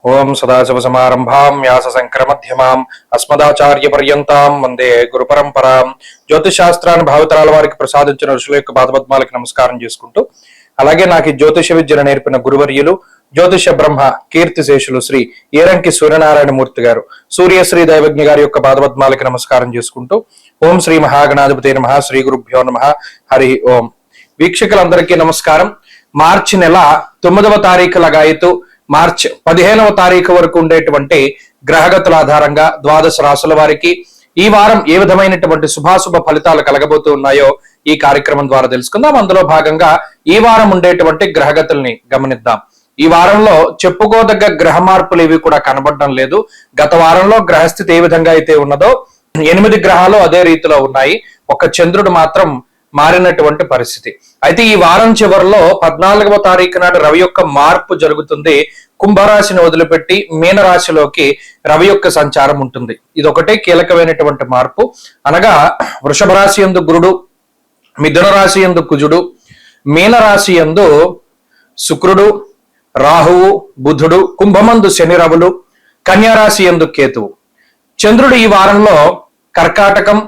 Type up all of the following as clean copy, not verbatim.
ఓం సదాశివసమారంభాం వ్యాసశంకరమధ్యమాం అస్మదాచార్యపర్యంతాం వందే గురు పరంపరాం. జ్యోతిషాస్త్రాన్ని భావితరాల వారికి ప్రసాదించిన ఋషుల యొక్క పాదపద్మాలకి నమస్కారం చేసుకుంటూ, అలాగే నాకు జ్యోతిష విద్యను నేర్పిన గురువర్యులు జ్యోతిష బ్రహ్మ కీర్తిశేషులు శ్రీ ఏరంకి సూర్యనారాయణ మూర్తి గారు సూర్యశ్రీ దైవజ్ఞ గారి యొక్క పాదపద్మాలకి నమస్కారం చేసుకుంటూ, ఓం శ్రీ మహాగణాధిపతి నమః, శ్రీ గురుభ్యో నమః, హరి ఓం. వీక్షకులందరికీ నమస్కారం. మార్చి నెల 9వ తారీఖు లగాయతు మార్చ్ 15వ తారీఖు వరకు ఉండేటువంటి గ్రహగతుల ఆధారంగా ద్వాదశ రాశుల వారికి ఈ వారం ఏ విధమైనటువంటి శుభాశుభ ఫలితాలు కలగబోతూ ఉన్నాయో ఈ కార్యక్రమం ద్వారా తెలుసుకుందాం. అందులో భాగంగా ఈ వారం ఉండేటువంటి గ్రహగతుల్ని గమనిద్దాం. ఈ వారంలో చెప్పుకోదగ్గ గ్రహ మార్పులు ఏవి కూడా కనబడడం లేదు. గత వారంలో గ్రహస్థితి ఏ విధంగా అయితే ఉన్నదో 8 గ్రహాలు అదే రీతిలో ఉన్నాయి. ఒక చంద్రుడు మాత్రం మారినటువంటి పరిస్థితి. అయితే ఈ వారం చివరిలో 14వ తారీఖు నాడు రవి యొక్క మార్పు జరుగుతుంది. కుంభరాశిని వదిలిపెట్టి మీనరాశిలోకి రవి యొక్క సంచారం ఉంటుంది. ఇది ఒకటే కీలకమైనటువంటి మార్పు. అనగా వృషభ రాశి యందు గురుడు, మిథున రాశి యందు కుజుడు, మీనరాశి యందు శుక్రుడు, రాహువు, బుధుడు, కుంభమందు శని రవులు, కన్యారాశి యందు కేతువు. చంద్రుడు ఈ వారంలో కర్కాటకం,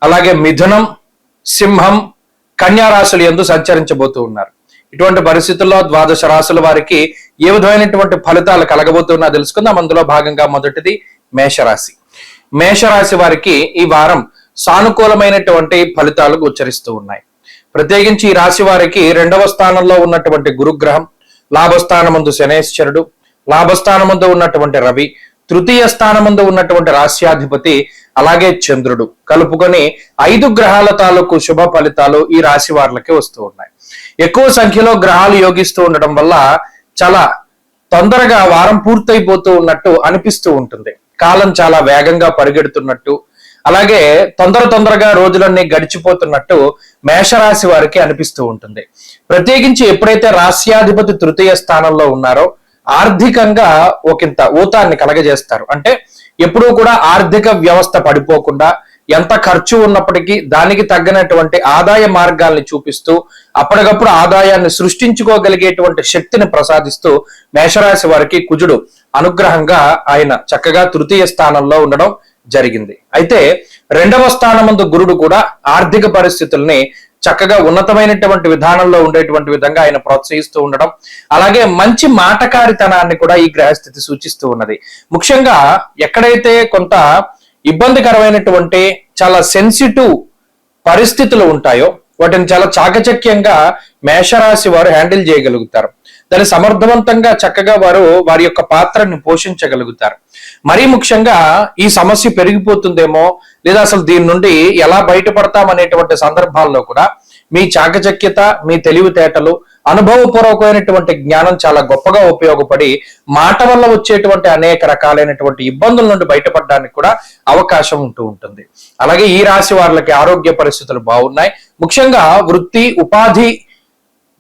అలాగే మిథునం, సింహం, కన్యా రాశులు యందు సంచరించబోతూ ఉన్నారు. ఇటువంటి పరిస్థితుల్లో ద్వాదశ రాశుల వారికి ఏ విధమైనటువంటి ఫలితాలు కలగబోతున్నా తెలుసుకుందాం. అందులో భాగంగా మొదటిది మేషరాశి. మేషరాశి వారికి ఈ వారం సానుకూలమైనటువంటి ఫలితాలు గోచరిస్తూ ఉన్నాయి. ప్రత్యేకించి ఈ రాశి వారికి 2వ స్థానంలో ఉన్నటువంటి గురుగ్రహం, లాభస్థానమందు శనేశ్వరుడు, లాభస్థానమందు ఉన్నటువంటి రవి, తృతీయ స్థానమందు ఉన్నటువంటి రాశ్యాధిపతి, అలాగే చంద్రుడు కలుపుకొని 5 గ్రహాల తాలూకు శుభ ఫలితాలు ఈ రాశి వారికి వస్తూ ఉన్నాయి. ఎక్కువ సంఖ్యలో గ్రహాలు యోగిస్తూ ఉండడం వల్ల చాలా తొందరగా వారం పూర్తయిపోతూ ఉన్నట్టు అనిపిస్తూ ఉంటుంది. కాలం చాలా వేగంగా పరిగెడుతున్నట్టు, అలాగే తొందరగా రోజులన్నీ గడిచిపోతున్నట్టు మేషరాశి వారికి అనిపిస్తూ ఉంటుంది. ప్రత్యేకించి ఎప్పుడైతే రాశ్యాధిపతి తృతీయ స్థానంలో ఉన్నారో ఆర్థికంగా ఒకంత ఊతాన్ని కలగజేస్తారు. అంటే ఎప్పుడూ కూడా ఆర్థిక వ్యవస్థ పడిపోకుండా ఎంత ఖర్చు ఉన్నప్పటికీ దానికి తగ్గినటువంటి ఆదాయ మార్గాల్ని చూపిస్తూ అప్పటికప్పుడు ఆదాయాన్ని సృష్టించుకోగలిగేటువంటి శక్తిని ప్రసాదిస్తూ మేషరాశి వారికి కుజుడు అనుగ్రహంగా ఆయన చక్కగా తృతీయ స్థానంలో ఉండడం జరిగింది. అయితే 2వ స్థానమందు గురుడు కూడా ఆర్థిక పరిస్థితుల్ని చక్కగా ఉన్నతమైనటువంటి విధానంలో ఉండేటువంటి విధంగా ఆయన ప్రోత్సహిస్తూ ఉండడం, అలాగే మంచి మాటకారితనాన్ని కూడా ఈ గ్రహస్థితి సూచిస్తూ ఉన్నది. ముఖ్యంగా ఎక్కడైతే కొంత ఇబ్బందికరమైనటువంటి చాలా సెన్సిటివ్ పరిస్థితులు ఉంటాయో వాటిని చాలా చాకచక్యంగా మేషరాశి వారు హ్యాండిల్ చేయగలుగుతారు. దాన్ని సమర్థవంతంగా చక్కగా వారు వారి యొక్క పాత్రని పోషించగలుగుతారు. మరీ ముఖ్యంగా ఈ సమస్య పెరిగిపోతుందేమో, లేదా అసలు దీని నుండి ఎలా బయటపడతామనేటువంటి సందర్భాల్లో కూడా మీ చాకచక్యత, మీ తెలివితేటలు, అనుభవపూర్వకమైనటువంటి జ్ఞానం చాలా గొప్పగా ఉపయోగపడి మాట వల్ల వచ్చేటువంటి అనేక రకాలైనటువంటి ఇబ్బందుల నుండి బయటపడడానికి కూడా అవకాశం ఉంటూ ఉంటుంది. అలాగే ఈ రాశి వారికి ఆరోగ్య పరిస్థితులు బాగున్నాయి. ముఖ్యంగా వృత్తి, ఉపాధి,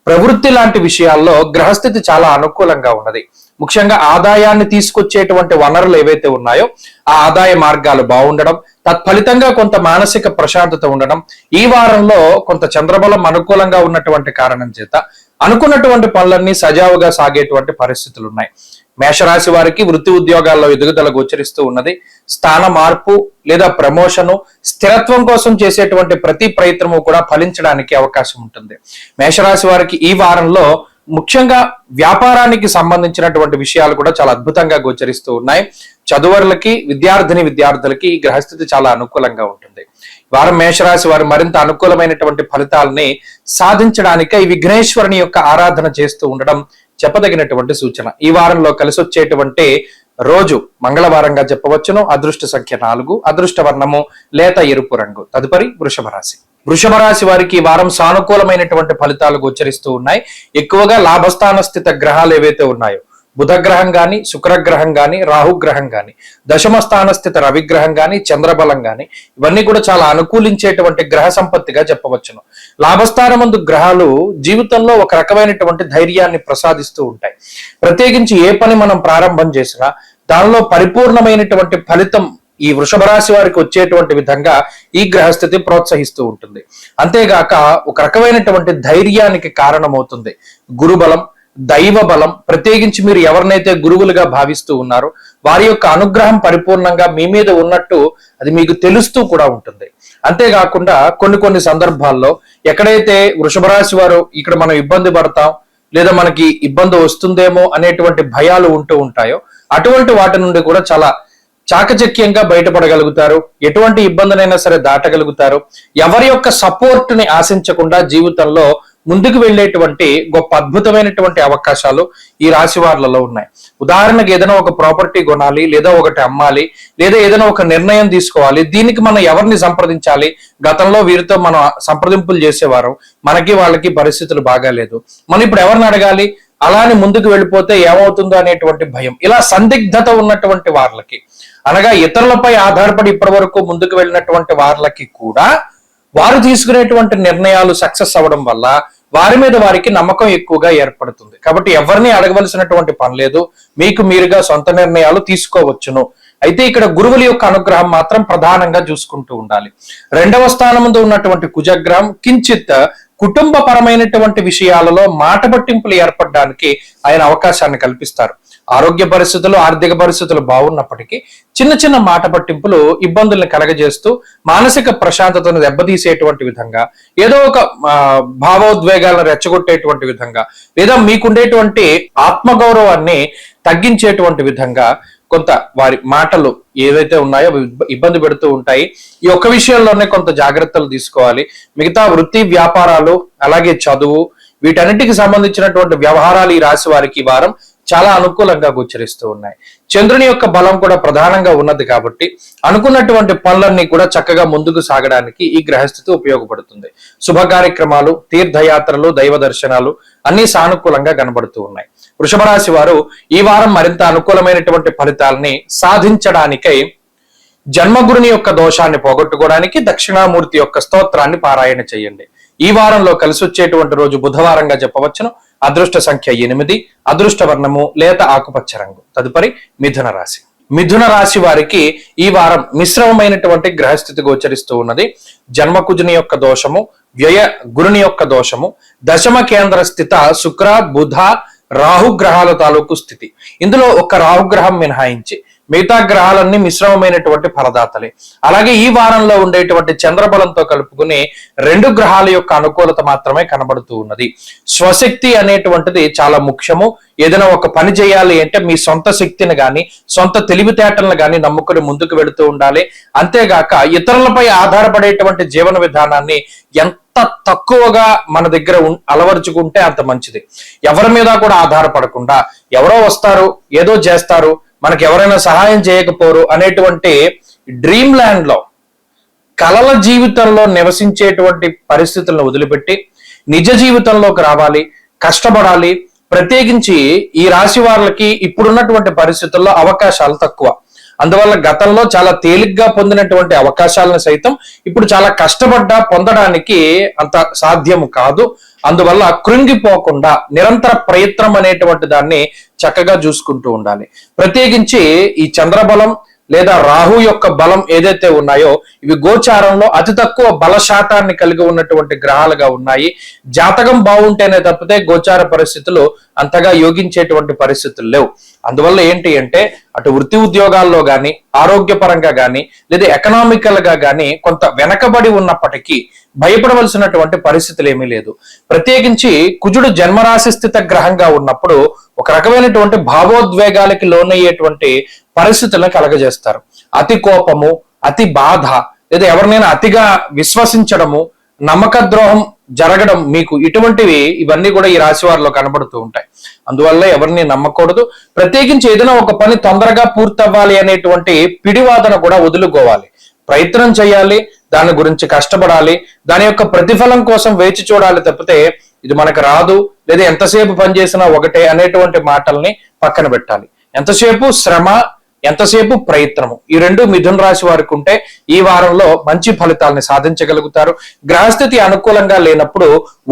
ప్రవృత్తి లాంటి విషయాల్లో గ్రహస్థితి చాలా అనుకూలంగా ఉన్నది. ముఖ్యంగా ఆదాయాన్ని తీసుకొచ్చేటువంటి వనరులు ఏవైతే ఉన్నాయో ఆ ఆదాయ మార్గాలు బాగుండడం, తత్ఫలితంగా కొంత మానసిక ప్రశాంతత ఉండడం, ఈ వారంలో కొంత చంద్రబలం అనుకూలంగా ఉన్నటువంటి కారణం చేత అనుకున్నటువంటి పనులన్నీ సజావుగా సాగేటువంటి పరిస్థితులు ఉన్నాయి. మేషరాశి వారికి వృత్తి ఉద్యోగాల్లో ఎదుగుదల గోచరిస్తూ ఉన్నది. స్థాన మార్పు లేదా ప్రమోషను, స్థిరత్వం కోసం చేసేటువంటి ప్రతి ప్రయత్నము కూడా ఫలించడానికి అవకాశం ఉంటుంది. మేషరాశి వారికి ఈ వారంలో ముఖ్యంగా వ్యాపారానికి సంబంధించినటువంటి విషయాలు కూడా చాలా అద్భుతంగా గోచరిస్తూ ఉన్నాయి. చదువులకి, విద్యార్థులకి ఈ గ్రహస్థితి చాలా అనుకూలంగా ఉంటుంది. వారం మేషరాశి వారు మరింత అనుకూలమైనటువంటి ఫలితాలని సాధించడానికై విఘ్నేశ్వరుని యొక్క ఆరాధన చేస్తూ ఉండడం చెప్పదగినటువంటి సూచన. ఈ వారంలో కలిసి వచ్చేటువంటి రోజు మంగళవారంగా చెప్పవచ్చును. అదృష్ట సంఖ్య 4, అదృష్ట వర్ణము లేత ఎరుపు రంగు. తదుపరి వృషభ రాశి. వృషభ రాశి వారికి ఈ వారం సానుకూలమైనటువంటి ఫలితాలు గోచరిస్తూ ఉన్నాయి. ఎక్కువగా లాభస్థాన స్థిత గ్రహాలు ఏవైతే ఉన్నాయో బుధగ్రహం గాని, శుక్రగ్రహం గాని, రాహుగ్రహం గాని, దశమ స్థాన స్థిత రవిగ్రహం గాని, చంద్రబలం గాని ఇవన్నీ కూడా చాలా అనుకూలించేటువంటి గ్రహ సంపత్తిగా చెప్పవచ్చును. లాభస్థానమందు గ్రహాలు జీవితంలో ఒక రకమైనటువంటి ధైర్యాన్ని ప్రసాదిస్తూ ఉంటాయి. ప్రత్యేకించి ఏ పని మనం ప్రారంభం చేసినా దానిలో పరిపూర్ణమైనటువంటి ఫలితం ఈ వృషభ రాశి వారికి వచ్చేటువంటి విధంగా ఈ గ్రహస్థితి ప్రోత్సహిస్తూ ఉంటుంది. అంతేగాక ఒక రకమైనటువంటి ధైర్యానికి కారణమవుతుంది. గురుబలం, దైవ బలం, ప్రత్యేకించి మీరు ఎవరినైతే గురువులుగా భావిస్తూ ఉన్నారో వారి యొక్క అనుగ్రహం పరిపూర్ణంగా మీ మీద ఉన్నట్టు అది మీకు తెలుస్తూ కూడా ఉంటుంది. అంతేకాకుండా కొన్ని సందర్భాల్లో ఎక్కడైతే వృషభ రాశి వారు ఇక్కడ మనం ఇబ్బంది పడతాం లేదా మనకి ఇబ్బంది వస్తుందేమో అనేటువంటి భయాలు ఉంటూ ఉంటాయో అటువంటి వాటి నుండి కూడా చాలా చాకచక్యంగా బయటపడగలుగుతారు. ఎటువంటి ఇబ్బందినైనా సరే దాటగలుగుతారు. ఎవరి యొక్క సపోర్ట్ ని ఆశించకుండా జీవితంలో ముందుకు వెళ్ళేటువంటి గొప్ప అద్భుతమైనటువంటి అవకాశాలు ఈ రాశి వారిలో ఉన్నాయి. ఉదాహరణకు ఏదైనా ఒక ప్రాపర్టీ కొనాలి, లేదా ఒకటి అమ్మాలి, లేదా ఏదైనా ఒక నిర్ణయం తీసుకోవాలి. దీనికి మనం ఎవరిని సంప్రదించాలి? గతంలో వీరితో మనం సంప్రదింపులు చేసేవారు, మనకి వాళ్ళకి పరిస్థితులు బాగాలేదు, మనం ఇప్పుడు ఎవరిని అడగాలి? అలానే ముందుకు వెళ్ళిపోతే ఏమవుతుందో అనేటువంటి భయం, ఇలా సందిగ్ధత ఉన్నటువంటి వాళ్ళకి, అనగా ఇతరులపై ఆధారపడి ఇప్పటి వరకు ముందుకు వెళ్ళినటువంటి వాళ్ళకి కూడా వారు తీసుకునేటువంటి నిర్ణయాలు సక్సెస్ అవ్వడం వల్ల వారి మీద వారికి నమ్మకం ఎక్కువగా ఏర్పడుతుంది. కాబట్టి ఎవరిని అడగవలసినటువంటి పని లేదు, మీకు మీరుగా సొంత నిర్ణయాలు తీసుకోవచ్చును. అయితే ఇక్కడ గురువుల యొక్క అనుగ్రహం మాత్రం ప్రధానంగా చూసుకుంటూ ఉండాలి. 2వ స్థానంలో ఉన్నటువంటి కుజగ్రహం కించిత్ కుటుంబపరమైనటువంటి విషయాలలో మాట పట్టింపులు ఏర్పడడానికి ఆయన అవకాశాన్ని కల్పిస్తారు. ఆరోగ్య పరిస్థితులు, ఆర్థిక పరిస్థితులు బాగున్నప్పటికీ చిన్న మాట పట్టింపులు ఇబ్బందుల్ని కలగజేస్తూ మానసిక ప్రశాంతతను దెబ్బతీసేటువంటి విధంగా, ఏదో ఒక భావోద్వేగాలను రెచ్చగొట్టేటువంటి విధంగా, లేదా మీకుండేటువంటి ఆత్మగౌరవాన్ని తగ్గించేటువంటి విధంగా కొంత వారి మాటలు ఏవైతే ఉన్నాయో ఇబ్బంది పెడుతూ ఉంటాయి. ఈ ఒక్క విషయంలోనే కొంత జాగ్రత్తలు తీసుకోవాలి. మిగతా వృత్తి, వ్యాపారాలు, అలాగే చదువు, వీటన్నిటికి సంబంధించినటువంటి వ్యవహారాలు ఈ రాశి వారికి ఈ వారం చాలా అనుకూలంగా గోచరిస్తూ ఉన్నాయి. చంద్రుని యొక్క బలం కూడా ప్రధానంగా ఉన్నది కాబట్టి అనుకున్నటువంటి పనులన్నీ కూడా చక్కగా ముందుకు సాగడానికి ఈ గ్రహస్థితి ఉపయోగపడుతుంది. శుభ కార్యక్రమాలు, తీర్థయాత్రలు, దైవ దర్శనాలు అన్ని సానుకూలంగా కనబడుతూ ఉన్నాయి. వృషభ రాశి వారు ఈ వారం మరింత అనుకూలమైనటువంటి ఫలితాలని సాధించడానికై జన్మగురుని యొక్క దోషాన్ని పోగొట్టుకోవడానికి దక్షిణామూర్తి యొక్క స్తోత్రాన్ని పారాయణ చేయండి. ఈ వారంలో కలిసి వచ్చేటువంటి రోజు బుధవారంగా చెప్పవచ్చును. అదృష్ట సంఖ్య 8, అదృష్ట వర్ణము లేత ఆకుపచ్చ రంగు. తదుపరి మిథున రాశి. మిథున రాశి వారికి ఈ వారం మిశ్రమమైనటువంటి గ్రహస్థితి గోచరిస్తూ ఉన్నది. జన్మకుజుని యొక్క దోషము, వ్యయ గురుని యొక్క దోషము, దశమ కేంద్ర స్థిత శుక్ర, బుధ, రాహుగ్రహాల తాలూకు స్థితి. ఇందులో ఒక రాహుగ్రహం మినహాయించి మిగతా గ్రహాలన్నీ మిశ్రమమైనటువంటి ఫలదాతలే. అలాగే ఈ వారంలో ఉండేటువంటి చంద్రబలంతో కలుపుకుని 2 గ్రహాల యొక్క అనుకూలత మాత్రమే కనబడుతూ ఉన్నది. స్వశక్తి అనేటువంటిది చాలా ముఖ్యము. ఏదైనా ఒక పని చేయాలి అంటే మీ సొంత శక్తిని గాని, సొంత తెలివితేటలను గాని నమ్ముకుని ముందుకు వెళుతూ ఉండాలి. అంతేగాక ఇతరులపై ఆధారపడేటువంటి జీవన విధానాన్ని ఎంత తక్కువగా మన దగ్గర అలవరుచుకుంటే అంత మంచిది. ఎవరి మీద కూడా ఆధారపడకుండా ఎవరో వస్తారు, ఏదో చేస్తారు, మనకి ఎవరైనా సహాయం చేయకపోరు అనేటువంటి డ్రీమ్ ల్యాండ్ లో, కలల జీవితంలో నివసించేటువంటి పరిస్థితులను వదిలిపెట్టి నిజ జీవితంలోకి రావాలి, కష్టపడాలి. ప్రత్యేకించి ఈ రాశి వారికి ఇప్పుడున్నటువంటి పరిస్థితుల్లో అవకాశాలు తక్కువ. అందువల్ల గతంలో చాలా తేలిగ్గా పొందినటువంటి అవకాశాలను సైతం ఇప్పుడు చాలా కష్టపడ్డా పొందడానికి అంత సాధ్యము కాదు. అందువల్ల కృంగిపోకుండా నిరంతర ప్రయత్నం అనేటువంటి దాన్ని చక్కగా చూసుకుంటూ ఉండాలి. ప్రత్యేకించి ఈ చంద్రబలం లేదా రాహు యొక్క బలం ఏదైతే ఉన్నాయో ఇవి గోచారంలో అతి తక్కువ బల శాతాన్ని కలిగి ఉన్నటువంటి గ్రహాలుగా ఉన్నాయి. జాతకం బాగుంటేనే తప్పితే గోచార పరిస్థితులు అంతగా యోగించేటువంటి పరిస్థితులు లేవు. అందువల్ల ఏంటి అంటే అటు వృత్తి ఉద్యోగాల్లో గాని, ఆరోగ్యపరంగా గాని, లేదా ఎకనామికల్ గా గాని కొంత వెనకబడి ఉన్నప్పటికీ భయపడవలసినటువంటి పరిస్థితులు ఏమీ లేదు. ప్రత్యేకించి కుజుడు జన్మరాశి స్థిత గ్రహంగా ఉన్నప్పుడు ఒక రకమైనటువంటి భావోద్వేగాలకి లోనయ్యేటువంటి పరిస్థితులను కలగజేస్తారు. అతి కోపము, అతి బాధ, లేదా ఎవరినైనా అతిగా విశ్వసించడము, నమ్మక ద్రోహం జరగడం, మీకు ఇటువంటివి ఇవన్నీ కూడా ఈ రాశి వారిలో కనబడుతూ ఉంటాయి. అందువల్ల ఎవరిని నమ్మకూడదు. ప్రత్యేకించి ఏదైనా ఒక పని తొందరగా పూర్తవ్వాలి అనేటువంటి పిడివాదన కూడా వదులుకోవాలి. ప్రయత్నం చేయాలి, దాని గురించి కష్టపడాలి, దాని యొక్క ప్రతిఫలం కోసం వేచి చూడాలి తప్పితే ఇది మనకు రాదు, లేదా ఎంతసేపు పనిచేసినా ఒకటే అనేటువంటి మాటల్ని పక్కన పెట్టాలి. ఎంతసేపు శ్రమ, ఎంతసేపు ప్రయత్నము, ఈ 2 మిథున రాశి వారికి ఉంటే ఈ వారంలో మంచి ఫలితాలని సాధించగలుగుతారు. గ్రహస్థితి అనుకూలంగా లేనప్పుడు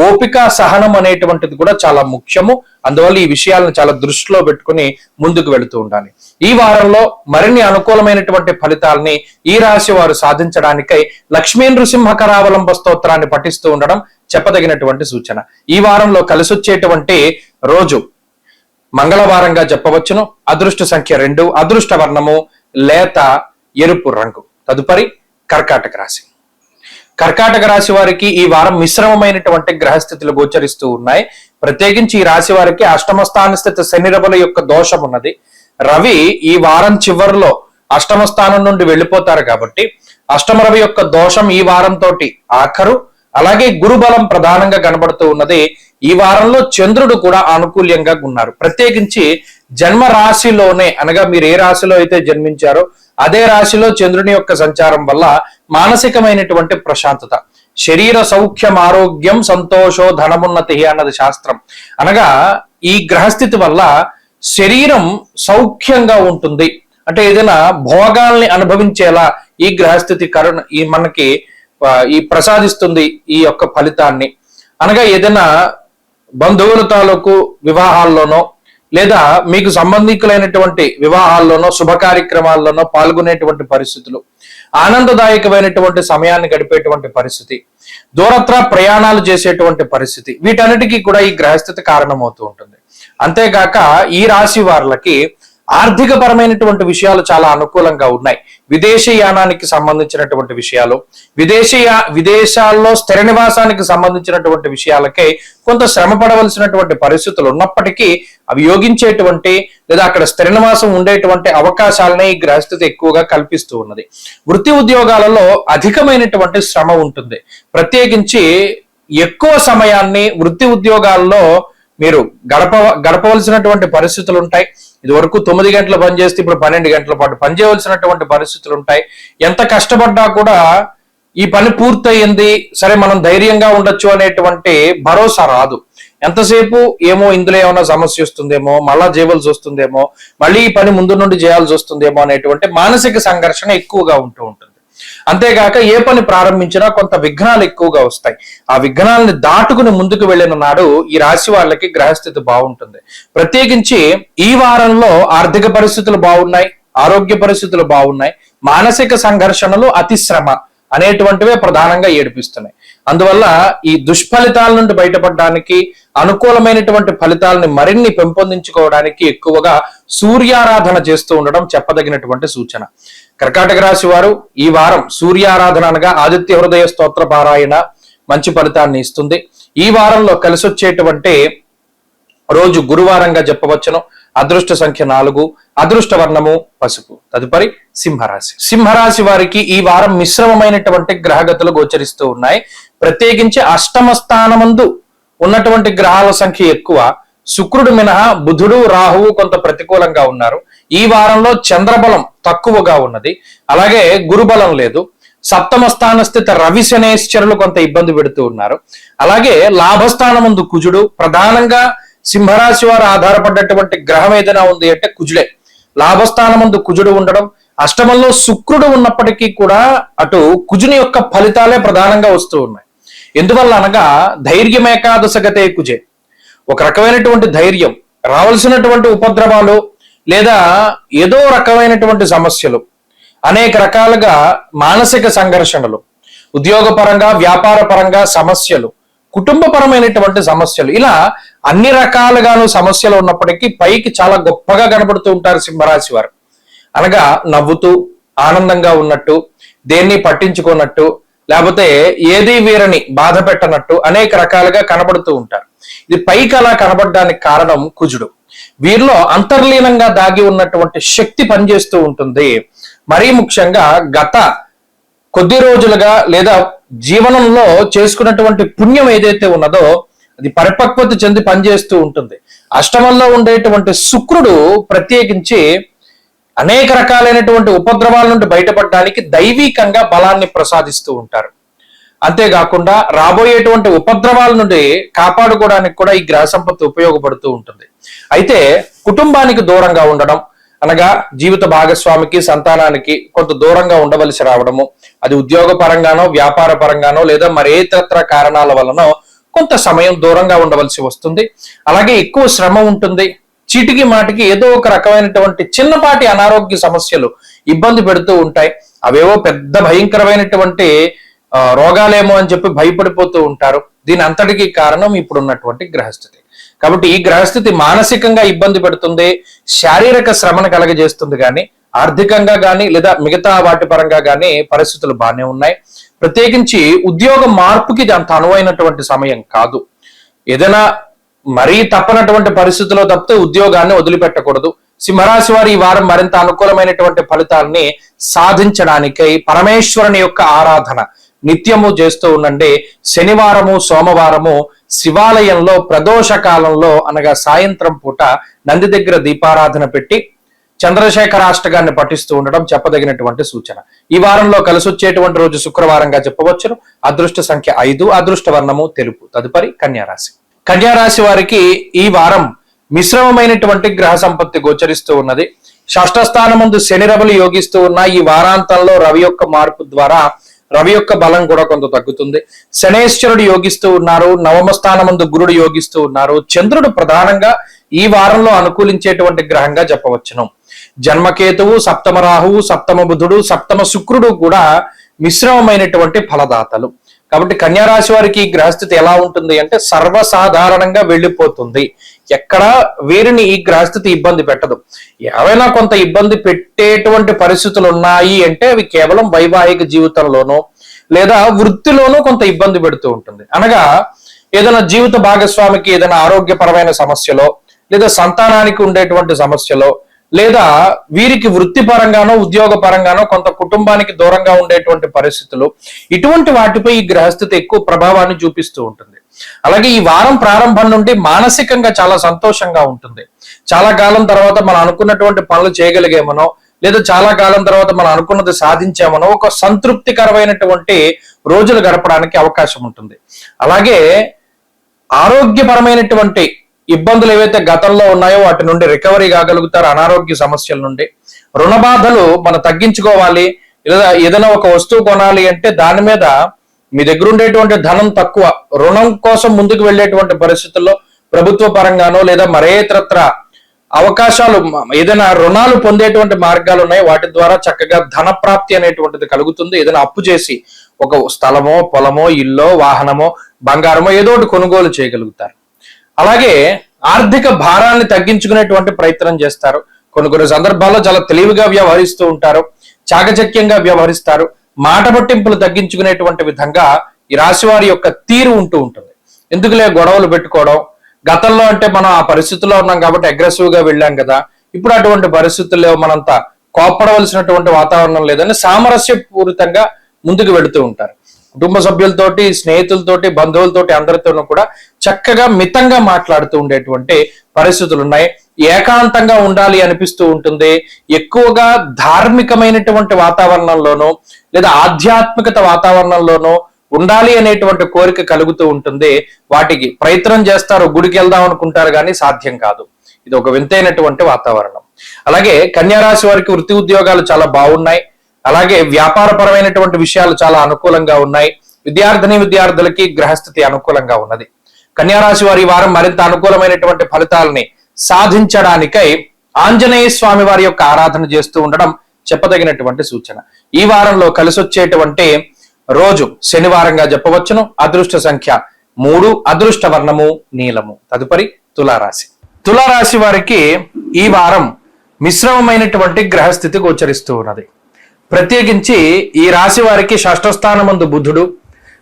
ఓపిక, సహనం అనేటువంటిది కూడా చాలా ముఖ్యము. అందువల్ల ఈ విషయాలను చాలా దృష్టిలో పెట్టుకుని ముందుకు వెళుతూ ఉండాలి. ఈ వారంలో మరిన్ని అనుకూలమైనటువంటి ఫలితాలని ఈ రాశి వారు సాధించడానికై లక్ష్మీ నృసింహ కరావలంబ స్తోత్రాన్ని పఠిస్తూ ఉండడం చెప్పదగినటువంటి సూచన. ఈ వారంలో కలిసొచ్చేటువంటి రోజు మంగళవారంగా చెప్పవచ్చును. అదృష్ట సంఖ్య 2, అదృష్ట వర్ణము లేత ఎరుపు రంగు. తదుపరి కర్కాటక రాశి. కర్కాటక రాశి వారికి ఈ వారం మిశ్రమమైనటువంటి గ్రహస్థితులు గోచరిస్తూ ఉన్నాయి. ప్రత్యేకించి ఈ రాశి వారికి అష్టమ స్థాన స్థితి శని రవుల యొక్క దోషం ఉన్నది. రవి ఈ వారం చివరిలో అష్టమ స్థానం నుండి వెళ్ళిపోతారు కాబట్టి అష్టమ రవి యొక్క దోషం ఈ వారంతో ఆఖరు. అలాగే గురుబలం ప్రధానంగా కనబడుతూ ఉన్నది. ఈ వారంలో చంద్రుడు కూడా ఆనుకూల్యంగా ఉన్నారు. ప్రత్యేకించి జన్మ రాశిలోనే, అనగా మీరు ఏ రాశిలో అయితే జన్మించారో అదే రాశిలో చంద్రుని యొక్క సంచారం వల్ల మానసికమైనటువంటి ప్రశాంతత, శరీర సౌఖ్యం, ఆరోగ్యం, సంతోషో, ధనమున్నతి అన్నది శాస్త్రం. అనగా ఈ గ్రహస్థితి వల్ల శరీరం సౌఖ్యంగా ఉంటుంది. అంటే ఏదైనా భోగాల్ని అనుభవించేలా ఈ గ్రహస్థితి మనకి ఈ ప్రసాదిస్తుంది ఈ యొక్క ఫలితాన్ని. అనగా ఏదైనా బంధువుల తాలూకు వివాహాల్లోనో లేదా మీకు సంబంధికులైనటువంటి వివాహాల్లోనో శుభ కార్యక్రమాల్లోనో పాల్గొనేటువంటి పరిస్థితులు, ఆనందదాయకమైనటువంటి సమయాన్ని గడిపేటువంటి పరిస్థితి, దూరత్ర ప్రయాణాలు చేసేటువంటి పరిస్థితి, వీటన్నిటికీ కూడా ఈ గ్రహస్థితి కారణమవుతూ ఉంటుంది. అంతేగాక ఈ రాశి వారికి ఆర్థిక పరమైనటువంటి విషయాలు చాలా అనుకూలంగా ఉన్నాయి. విదేశీయానానికి సంబంధించినటువంటి విషయాలు, విదేశాల్లో స్థిర నివాసానికి సంబంధించినటువంటి విషయాలకై కొంత శ్రమ పడవలసినటువంటి పరిస్థితులు ఉన్నప్పటికీ అవి యోగించేటువంటి లేదా అక్కడ స్థిర నివాసం ఉండేటువంటి అవకాశాలనే ఈ గ్రహస్థితి ఎక్కువగా కల్పిస్తూ ఉన్నది. వృత్తి ఉద్యోగాలలో అధికమైనటువంటి శ్రమ ఉంటుంది. ప్రత్యేకించి ఎక్కువ సమయాన్ని వృత్తి ఉద్యోగాల్లో మీరు గడపవలసినటువంటి పరిస్థితులు ఉంటాయి. ఇది వరకు 9 గంటలు పనిచేస్తే ఇప్పుడు 12 గంటల పాటు పనిచేయవలసినటువంటి పరిస్థితులు ఉంటాయి. ఎంత కష్టపడ్డా కూడా ఈ పని పూర్తయింది, సరే మనం ధైర్యంగా ఉండొచ్చు అనేటువంటి భరోసా రాదు. ఎంతసేపు ఏమో ఇందులో ఏమైనా సమస్య వస్తుందేమో, మళ్ళా చేయవలసి వస్తుందేమో, మళ్ళీ ఈ పని ముందు నుండి చేయాల్సి వస్తుందేమో అనేటువంటి మానసిక సంఘర్షణ ఎక్కువగా ఉంటూ ఉంటుంది. అంతేగాక ఏ పని ప్రారంభించినా కొంత విఘ్నాలు ఎక్కువగా వస్తాయి. ఆ విఘ్నాలని దాటుకుని ముందుకు వెళ్ళిన నాడు ఈ రాశి వాళ్ళకి గ్రహస్థితి బాగుంటుంది. ప్రత్యేకించి ఈ వారంలో ఆర్థిక పరిస్థితులు బాగున్నాయి, ఆరోగ్య పరిస్థితులు బాగున్నాయి, మానసిక సంఘర్షణలు, అతిశ్రమ అనేటువంటివే ప్రధానంగా ఏడిపిస్తున్నాయి. అందువల్ల ఈ దుష్ఫలితాల నుండి బయటపడడానికి, అనుకూలమైనటువంటి ఫలితాలని మరిన్ని పెంపొందించుకోవడానికి ఎక్కువగా సూర్యారాధన చేస్తూ ఉండడం చెప్పదగినటువంటి సూచన. కర్కాటక రాశి వారు ఈ వారం సూర్యారాధన అనగా ఆదిత్య హృదయ స్తోత్ర పారాయణ మంచి ఫలితాన్ని ఇస్తుంది. ఈ వారంలో కలిసి వచ్చేటువంటి రోజు గురువారంగా చెప్పవచ్చును. అదృష్ట సంఖ్య 4, అదృష్ట వర్ణము పసుపు. తదుపరి సింహరాశి. సింహరాశి వారికి ఈ వారం మిశ్రమమైనటువంటి గ్రహగతులు గోచరిస్తూ ఉన్నాయి. ప్రత్యేకించి అష్టమ స్థానమందు ఉన్నటువంటి గ్రహాల సంఖ్య ఎక్కువ. శుక్రుడు మినహా బుధుడు, రాహువు కొంత ప్రతికూలంగా ఉన్నారు. ఈ వారంలో చంద్రబలం తక్కువగా ఉన్నది. అలాగే గురుబలం లేదు. సప్తమ స్థాన స్థిత రవి శనేశ్వరులు కొంత ఇబ్బంది పెడుతూ ఉన్నారు. అలాగే లాభస్థానమందు కుజుడు, ప్రధానంగా సింహరాశి వారు ఆధారపడ్డటువంటి గ్రహం ఏదైనా ఉంది అంటే కుజుడే. లాభస్థానమందు కుజుడు ఉండడం, అష్టమంలో శుక్రుడు ఉన్నప్పటికీ కూడా అటు కుజుని యొక్క ఫలితాలే ప్రధానంగా వస్తూ ఉన్నాయి. ఎందువల్ల అనగా ధైర్యమేకాదశగతే కుజే. ఒక రకమైనటువంటి ధైర్యం, రావాల్సినటువంటి ఉపద్రవాలు లేదా ఏదో రకమైనటువంటి సమస్యలు, అనేక రకాలుగా మానసిక సంఘర్షణలు, ఉద్యోగపరంగా వ్యాపార పరంగా సమస్యలు, కుటుంబపరమైనటువంటి సమస్యలు, ఇలా అన్ని రకాలుగాను సమస్యలు ఉన్నప్పటికీ పైకి చాలా గొప్పగా కనబడుతూ ఉంటారు సింహరాశి వారు. అనగా నవ్వుతూ ఆనందంగా ఉన్నట్టు, దేన్ని పట్టించుకున్నట్టు, లేకపోతే ఏది వీరని బాధ పెట్టనట్టు అనేక రకాలుగా కనబడుతూ ఉంటారు. ఇది పైకి అలా కనబడడానికి కారణం కుజుడు. వీరిలో అంతర్లీనంగా దాగి ఉన్నటువంటి శక్తి పనిచేస్తూ ఉంటుంది. మరీ ముఖ్యంగా గత కొద్ది రోజులుగా లేదా జీవనంలో చేసుకున్నటువంటి పుణ్యం ఏదైతే ఉన్నదో అది పరిపక్వత చెంది పనిచేస్తూ ఉంటుంది. అష్టమంలో ఉండేటువంటి శుక్రుడు ప్రత్యేకించి అనేక రకాలైనటువంటి ఉపద్రవాల నుండి బయటపడడానికి దైవికంగా బలాన్ని ప్రసాదిస్తూ ఉంటారు. అంతేకాకుండా రాబోయేటువంటి ఉపద్రవాల నుండి కాపాడుకోవడానికి కూడా ఈ గ్రహ సంపత్తి ఉపయోగపడుతూ ఉంటుంది. అయితే కుటుంబానికి దూరంగా ఉండడం అనగా జీవిత భాగస్వామికి, సంతానానికి కొంత దూరంగా ఉండవలసి రావడము, అది ఉద్యోగ పరంగానో వ్యాపార పరంగానో లేదా మరేతర కారణాల వలనో కొంత సమయం దూరంగా ఉండవలసి వస్తుంది. అలాగే ఎక్కువ శ్రమ ఉంటుంది. చీటికి మాటికి ఏదో ఒక రకమైనటువంటి చిన్నపాటి అనారోగ్య సమస్యలు ఇబ్బంది పెడుతూ ఉంటాయి. అవేవో పెద్ద భయంకరమైనటువంటి రోగాలేమో అని చెప్పి భయపడిపోతూ ఉంటారు. దీని అంతటికీ కారణం ఇప్పుడున్నటువంటి గ్రహస్థితి. కాబట్టి ఈ గ్రహస్థితి మానసికంగా ఇబ్బంది పెడుతుంది, శారీరక శ్రమను కలగజేస్తుంది, కానీ ఆర్థికంగా కానీ లేదా మిగతా వాటి పరంగా కానీ పరిస్థితులు బాగానే ఉన్నాయి. ప్రత్యేకించి ఉద్యోగ మార్పుకి ఇది అంత అనువైనటువంటి సమయం కాదు. ఏదైనా మరీ తప్పనటువంటి పరిస్థితుల్లో తప్పితే ఉద్యోగాన్ని వదిలిపెట్టకూడదు. సింహరాశి వారి ఈ వారం మరింత అనుకూలమైనటువంటి ఫలితాలని సాధించడానికై పరమేశ్వరుని యొక్క ఆరాధన నిత్యము చేస్తూ ఉండండి. శనివారము సోమవారము శివాలయంలో ప్రదోష కాలంలో అనగా సాయంత్రం పూట నంది దగ్గర దీపారాధన పెట్టి చంద్రశేఖరాష్టకాన్ని పఠిస్తూ ఉండడం చెప్పదగినటువంటి సూచన. ఈ వారంలో కలిసి వచ్చేటువంటి రోజు శుక్రవారంగా చెప్పవచ్చును. అదృష్ట సంఖ్య 5, అదృష్ట వర్ణము తెలుపు. తదుపరి కన్యారాశి. కన్యారాశి వారికి ఈ వారం మిశ్రమమైనటువంటి గ్రహ సంపత్తి గోచరిస్తూ ఉన్నది. షష్ఠ స్థానమందు శని రవులు యోగిస్తూ ఉన్న ఈ వారాంతంలో రవి యొక్క మార్పు ద్వారా రవి యొక్క బలం కూడా కొంత తగ్గుతుంది. శనేశ్వరుడు యోగిస్తూ ఉన్నారు, నవమ స్థానమందు గురుడు యోగిస్తూ ఉన్నారు. చంద్రుడు ప్రధానంగా ఈ వారంలో అనుకూలించేటువంటి గ్రహంగా చెప్పవచ్చును. జన్మకేతువు, సప్తమ రాహువు, సప్తమ బుధుడు, సప్తమ శుక్రుడు కూడా మిశ్రమమైనటువంటి ఫలదాతలు. కాబట్టి కన్యారాశి వారికి ఈ గ్రహస్థితి ఎలా ఉంటుంది అంటే సర్వసాధారణంగా వెళ్ళిపోతుంది. ఎక్కడ వీరిని ఈ గ్రహస్థితి ఇబ్బంది పెట్టదు. ఏవైనా కొంత ఇబ్బంది పెట్టేటువంటి పరిస్థితులు ఉన్నాయి అంటే అవి కేవలం వైవాహిక జీవితంలోనూ లేదా వృత్తిలోనూ కొంత ఇబ్బంది పెడుతూ ఉంటుంది. అనగా ఏదైనా జీవిత భాగస్వామికి ఏదైనా ఆరోగ్యపరమైన సమస్యలో లేదా సంతానానికి ఉండేటువంటి సమస్యలో లేదా వీరికి వృత్తిపరంగానో ఉద్యోగ పరంగానో కొంత కుటుంబానికి దూరంగా ఉండేటువంటి పరిస్థితులు, ఇటువంటి వాటిపై ఈ గ్రహస్థితి ఎక్కువ ప్రభావాన్ని చూపిస్తూ ఉంటుంది. అలాగే ఈ వారం ప్రారంభం నుండి మానసికంగా చాలా సంతోషంగా ఉంటుంది. చాలా కాలం తర్వాత మనం అనుకున్నటువంటి పనులు చేయగలిగేమనో లేదా చాలా కాలం తర్వాత మనం అనుకున్నది సాధించామనో ఒక సంతృప్తికరమైనటువంటి రోజులు గడపడానికి అవకాశం ఉంటుంది. అలాగే ఆరోగ్యపరమైనటువంటి ఇబ్బందులు ఏవైతే గతంలో ఉన్నాయో వాటి నుండి రికవరీ కాగలుగుతారు. అనారోగ్య సమస్యల నుండి రుణ బాధలు మనం తగ్గించుకోవాలి, లేదా ఏదైనా ఒక వస్తువు కొనాలి అంటే దాని మీద మీ దగ్గర ఉండేటువంటి ధనం తక్కువ, రుణం కోసం ముందుకు వెళ్ళేటువంటి పరిస్థితుల్లో ప్రభుత్వ పరంగానో లేదా మరేతరత్ర అవకాశాలు ఏదైనా రుణాలు పొందేటువంటి మార్గాలు ఉన్నాయి. వాటి ద్వారా చక్కగా ధన ప్రాప్తి అనేటువంటిది కలుగుతుంది. ఏదైనా అప్పు చేసి ఒక స్థలమో పొలమో ఇల్లో వాహనమో బంగారమో ఏదో ఒకటి కొనుగోలు చేయగలుగుతారు. అలాగే ఆర్థిక భారాన్ని తగ్గించుకునేటువంటి ప్రయత్నం చేస్తారు. కొన్ని సందర్భాల్లో చాలా తెలివిగా వ్యవహరిస్తూ ఉంటారు, చాకచక్యంగా వ్యవహరిస్తారు. మాట పట్టింపులు తగ్గించుకునేటువంటి విధంగా ఈ రాశి వారి యొక్క తీరు ఉంటూ ఉంటుంది. ఎందుకులే గొడవలు పెట్టుకోవడం, గతంలో అంటే మనం ఆ పరిస్థితుల్లో ఉన్నాం కాబట్టి అగ్రెసివ్ గా వెళ్ళాం కదా, ఇప్పుడు అటువంటి పరిస్థితుల్లో మనంతా కోప్పడవలసినటువంటి వాతావరణం లేదని సామరస్యపూరితంగా ముందుకు వెళుతూ ఉంటారు. కుటుంబ సభ్యులతోటి, స్నేహితులతోటి, బంధువులతోటి అందరితోనూ కూడా చక్కగా మితంగా మాట్లాడుతూ ఉండేటువంటి పరిస్థితులు ఉన్నాయి. ఏకాంతంగా ఉండాలి అనిపిస్తూ ఉంటుంది. ఎక్కువగా ధార్మికమైనటువంటి వాతావరణంలోనూ లేదా ఆధ్యాత్మికత వాతావరణంలోనూ ఉండాలి అనేటువంటి కోరిక కలుగుతూ ఉంటుంది. వాటికి ప్రయత్నం చేస్తారు, గుడికి వెళ్దాం అనుకుంటారు కానీ సాధ్యం కాదు. ఇది ఒక వింతైనటువంటి వాతావరణం. అలాగే కన్యారాశి వారికి వృత్తి ఉద్యోగాలు చాలా బాగున్నాయి. అలాగే వ్యాపారపరమైనటువంటి విషయాలు చాలా అనుకూలంగా ఉన్నాయి. విద్యార్థులకి గ్రహస్థితి అనుకూలంగా ఉన్నది. కన్యారాశి వారి వారం మరింత అనుకూలమైనటువంటి ఫలితాలని సాధించడానికై ఆంజనేయ స్వామి వారి యొక్క ఆరాధన చేస్తూ ఉండడం చెప్పదగినటువంటి సూచన. ఈ వారంలో కలిసి వచ్చేటువంటి రోజు శనివారంగా చెప్పవచ్చును. అదృష్ట సంఖ్య 3, అదృష్ట వర్ణము నీలము. తదుపరి తులారాశి. తులారాశి వారికి ఈ వారం మిశ్రమమైనటువంటి గ్రహస్థితి గోచరిస్తూ ఉన్నది. ప్రత్యేకించి ఈ రాశి వారికి షష్ఠ స్థానమందు బుధుడు,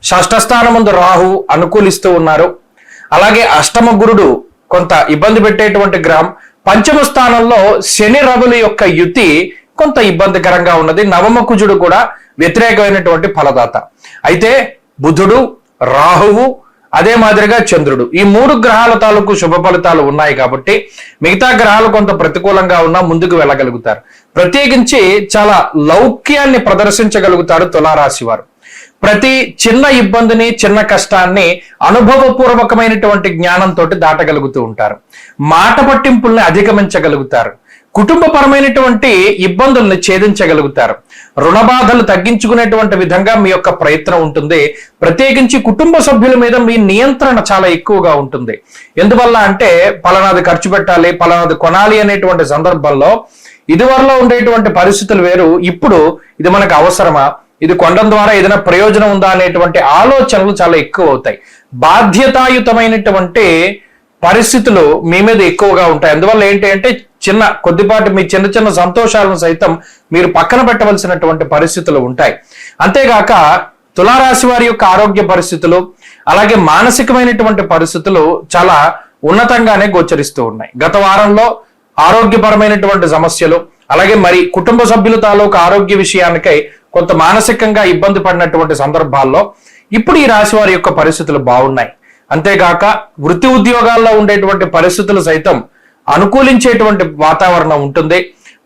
షష్ఠ స్థానమందు రాహు అనుకూలిస్తూ ఉన్నారు. అలాగే అష్టమ గురుడు కొంత ఇబ్బంది పెట్టేటువంటి గ్రహం. పంచమ స్థానంలో శని రవుల యొక్క యుతి కొంత ఇబ్బందికరంగా ఉన్నది. నవమ కుజుడు కూడా వ్యతిరేకమైనటువంటి ఫలదాత. అయితే బుధుడు, రాహువు, అదే మాదిరిగా చంద్రుడు, ఈ 3 గ్రహాల తాలూకు శుభ ఫలితాలు ఉన్నాయి కాబట్టి మిగతా గ్రహాలు కొంత ప్రతికూలంగా ఉన్నా ముందుకు వెళ్ళగలుగుతారు. ప్రత్యేకించి చాలా లౌక్యాన్ని ప్రదర్శించగలుగుతారు తులారాశి వారు. ప్రతి చిన్న ఇబ్బందిని, చిన్న కష్టాన్ని అనుభవపూర్వకమైనటువంటి జ్ఞానంతో దాటగలుగుతూ ఉంటారు. మాట పట్టింపుల్ని అధిగమించగలుగుతారు. కుటుంబపరమైనటువంటి ఇబ్బందుల్ని ఛేదించగలుగుతారు. రుణ బాధలు తగ్గించుకునేటువంటి విధంగా మీ యొక్క ప్రయత్నం ఉంటుంది. ప్రత్యేకించి కుటుంబ సభ్యుల మీద మీ నియంత్రణ చాలా ఎక్కువగా ఉంటుంది. ఎందువల్ల అంటే పలానాది ఖర్చు పెట్టాలి, పలానాది కొనాలి అనేటువంటి సందర్భంలో ఇదివరలో ఉండేటువంటి పరిస్థితులు వేరు. ఇప్పుడు ఇది మనకు అవసరమా, ఇది కొనడం ద్వారా ఏదైనా ప్రయోజనం ఉందా అనేటువంటి ఆలోచనలు చాలా ఎక్కువ అవుతాయి. బాధ్యతాయుతమైనటువంటి పరిస్థితులు మీ మీద ఎక్కువగా ఉంటాయి. అందువల్ల ఏంటి అంటే కొద్దిపాటి మీ చిన్న చిన్న సంతోషాలను సైతం మీరు పక్కన పెట్టవలసినటువంటి పరిస్థితులు ఉంటాయి. అంతేగాక తులారాశి వారి యొక్క ఆరోగ్య పరిస్థితులు అలాగే మానసికమైనటువంటి పరిస్థితులు చాలా ఉన్నతంగానే గోచరిస్తూ ఉన్నాయి. గత వారంలో ఆరోగ్యపరమైనటువంటి సమస్యలు అలాగే మరి కుటుంబ సభ్యుల తాలూకు ఆరోగ్య విషయానికై కొంత మానసికంగా ఇబ్బంది పడినటువంటి సందర్భాల్లో ఇప్పుడు ఈ రాశి వారి యొక్క పరిస్థితులు బాగున్నాయి. అంతేగాక వృత్తి ఉద్యోగాల్లో ఉండేటువంటి పరిస్థితులు సైతం అనుకూలించేటువంటి వాతావరణం ఉంటుంది.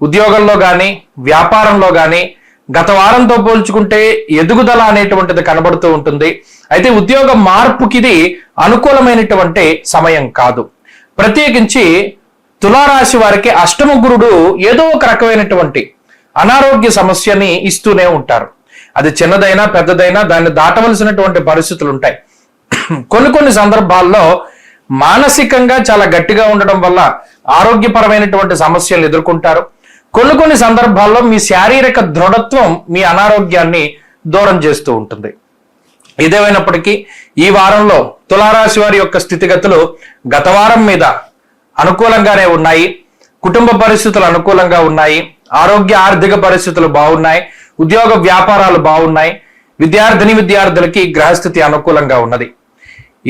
ఉద్యోగంలో కానీ వ్యాపారంలో కానీ గత వారంతో పోల్చుకుంటే ఎదుగుదల అనేటువంటిది కనబడుతూ ఉంటుంది. అయితే ఉద్యోగ మార్పుకి ఇది అనుకూలమైనటువంటి సమయం కాదు. ప్రత్యేకించి తులారాశి వారికి అష్టమ గురుడు ఏదో ఒక రకమైనటువంటి అనారోగ్య సమస్యని ఇస్తూనే ఉంటారు. అది చిన్నదైనా పెద్దదైనా దాన్ని దాటవలసినటువంటి పరిస్థితులు ఉంటాయి. కొన్ని సందర్భాల్లో మానసికంగా చాలా గట్టిగా ఉండడం వల్ల ఆరోగ్యపరమైనటువంటి సమస్యలు ఎదుర్కొంటారు. కొన్ని సందర్భాల్లో మీ శారీరక దృఢత్వం మీ అనారోగ్యాన్ని దూరం చేస్తూ ఉంటుంది. ఇదేమైనప్పటికీ ఈ వారంలో తులారాశి వారి యొక్క స్థితిగతులు గత వారం మీద అనుకూలంగానే ఉన్నాయి. కుటుంబ పరిస్థితులు అనుకూలంగా ఉన్నాయి. ఆరోగ్య ఆర్థిక పరిస్థితులు బాగున్నాయి. ఉద్యోగ వ్యాపారాలు బాగున్నాయి. విద్యార్థులకి గ్రహస్థితి అనుకూలంగా ఉన్నది.